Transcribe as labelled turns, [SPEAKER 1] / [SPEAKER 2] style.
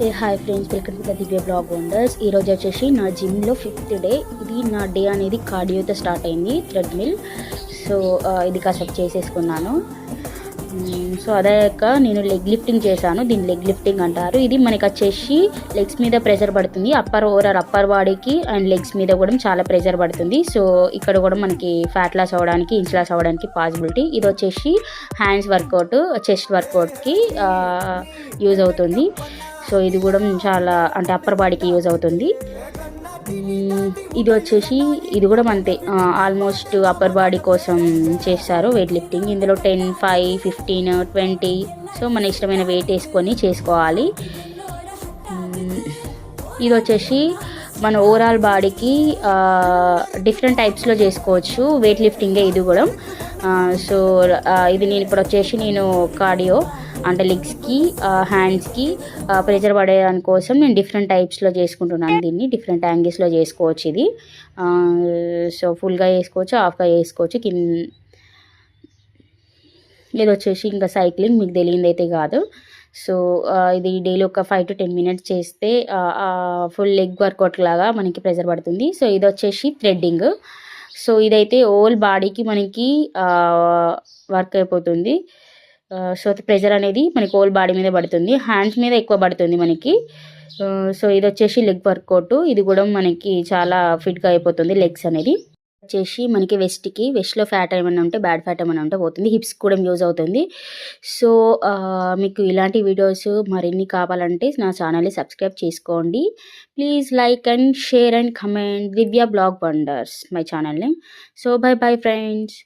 [SPEAKER 1] A hi friends, welcome to the Divya blog wonders. ఈరోజు వచ్చేసి నా జిమ్లో 5th డే. ఇది నా డే అనేది కార్డియోతో స్టార్ట్ అయింది, థ్రెడ్మిల్. సో ఇది కాసేపు చేసేసుకున్నాను. సో అదాక నేను లెగ్ లిఫ్టింగ్ చేశాను. దీన్ని లెగ్ లిఫ్టింగ్ అంటారు. ఇది మనకి వచ్చేసి లెగ్స్ మీద ప్రెషర్ పడుతుంది, అప్పర్ బాడీకి అండ్ లెగ్స్ మీద కూడా చాలా ప్రెషర్ పడుతుంది. సో ఇక్కడ కూడా మనకి ఫ్యాట్ లాస్ అవ్వడానికి, ఇంచ్ లాస్ అవ్వడానికి పాసిబిలిటీ. ఇది వచ్చేసి హ్యాండ్స్ వర్కౌట్, చెస్ట్ వర్కౌట్కి యూజ్ అవుతుంది. సో ఇది కూడా చాలా అంటే అప్పర్ బాడీకి యూజ్ అవుతుంది. ఇది కూడా అంతే, ఆల్మోస్ట్ అప్పర్ బాడీ కోసం చేస్తారు వెయిట్ లిఫ్టింగ్. ఇందులో 10, 5, 15, 20 సో మన ఇష్టమైన వెయిట్ వేసుకొని చేసుకోవాలి. ఇది వచ్చేసి మన ఓవరాల్ బాడీకి డిఫరెంట్ టైప్స్లో చేసుకోవచ్చు వెయిట్ లిఫ్టింగే ఇది కూడా. సో ఇది నేను ఇప్పుడు వచ్చేసి కార్డియో అంటే లెగ్స్కి, హ్యాండ్స్కి ప్రెషర్ పడేదాని కోసం నేను డిఫరెంట్ టైప్స్లో చేసుకుంటున్నాను. దీన్ని డిఫరెంట్ యాంగిల్స్లో చేసుకోవచ్చు. ఇది సో ఫుల్గా చేసుకోవచ్చు, హాఫ్గా చేసుకోవచ్చు. ఇది వచ్చేసి ఇంకా సైక్లింగ్, మీకు తెలియదు అయితే కాదు. సో ఇది డైలీ ఒక 5 to 10 minutes చేస్తే ఫుల్ లెగ్ వర్కౌట్ లాగా మనకి ప్రెషర్ పడుతుంది. సో ఇది వచ్చేసి థ్రెడ్డింగ్. సో ఇదైతే హోల్ బాడీకి మనకి వర్క్ అయిపోతుంది. సో ప్రెషర్ అనేది మనకి హోల్ బాడీ మీద పడుతుంది, హ్యాండ్స్ మీద ఎక్కువ పడుతుంది మనకి. సో ఇది వచ్చేసి లెగ్ వర్కౌట్. ఇది కూడా మనకి చాలా ఫిట్గా అయిపోతుంది లెగ్స్ అనేది. వచ్చేసి మనకి వెస్ట్లో ఫ్యాట్ ఏమైనా ఉంటే, బ్యాడ్ ఫ్యాట్ ఏమైనా ఉంటే పోతుంది. హిప్స్ కూడా యూజ్ అవుతుంది. సో మీకు ఇలాంటి వీడియోస్ మరిన్ని కావాలంటే నా ఛానల్ని సబ్స్క్రైబ్ చేసుకోండి. Please like and share and comment Divya blog wonders my channel name. So bye friends.